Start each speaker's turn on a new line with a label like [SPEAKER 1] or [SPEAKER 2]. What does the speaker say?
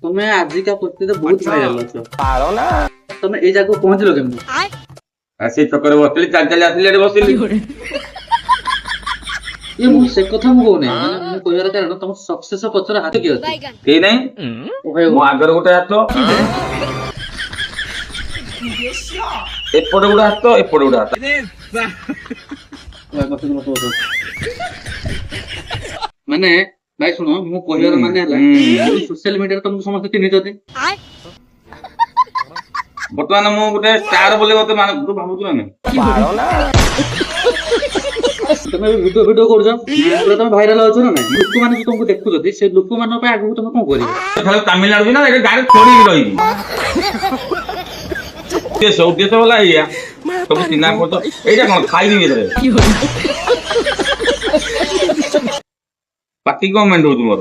[SPEAKER 1] তুমি আজিকা পরিস্থিতিতে বহুত ভাইরাল অছো পারো না তুমি এই জায়গা পৌঁছলো কেমনে
[SPEAKER 2] সেই চক্করে বসলি চাল চাল আসলি এটি বসলি
[SPEAKER 1] ଏ ମୁଁ ସେ କଥା ମୁଁ କହୁନି ମାନେ ମୁଁ କହିବାର କାରଣ ତମ ସକ୍ସେସ ପଛରେ ହାତ କିଏ ଅଛି
[SPEAKER 2] କେହି ନାହିଁ ମୋ ଆଗରେ ଗୋଟେ ହାତ ଏପଟେ ଗୋଟେ ହାତ ଏପଟେ ଗୋଟେ ହାତ
[SPEAKER 1] ମାନେ ଭାଇ ଶୁଣ ମୁଁ କହିବାର ମାନେ ହେଲା ସୋସିଆଲ ମିଡିଆରେ ତମକୁ ସମସ୍ତେ ଚିହ୍ନିଛନ୍ତି
[SPEAKER 2] ବର୍ତ୍ତମାନ ମୁଁ ଗୋଟେ ଷ୍ଟାର ବୋଲି ମତେ ମାନେ ତୁ ଭାବୁଛୁ ନା
[SPEAKER 1] ତମେ ଭିଡିଓ ଭିଡିଓ କରୁଛ ତମେ ଭାଇରାଲ ଅଛ ନା ନାଇଁ ଲୋକମାନେ ଯୋଉ ତମକୁ ଦେଖୁଛନ୍ତି ସେ ଲୋକମାନଙ୍କ ପାଇଁ ଆଗକୁ ତମେ କଣ କରିବ
[SPEAKER 2] ଖାଲି ତାମିଲନାଡୁ ନା ଏଠି ଗାଁରେ ଛୋଡ଼ିକି ରହିବି ଉଦ୍ଦେଶ୍ୟ ହେଲା ଏଇଆ ସବୁ ଚିହ୍ନା ପଡୁଛ ଏଇଟା କଣ ଖାଇବି ଏଥିରେ ପାଟି କଣ ମେଣ୍ଟ ହଉଛି ମୋର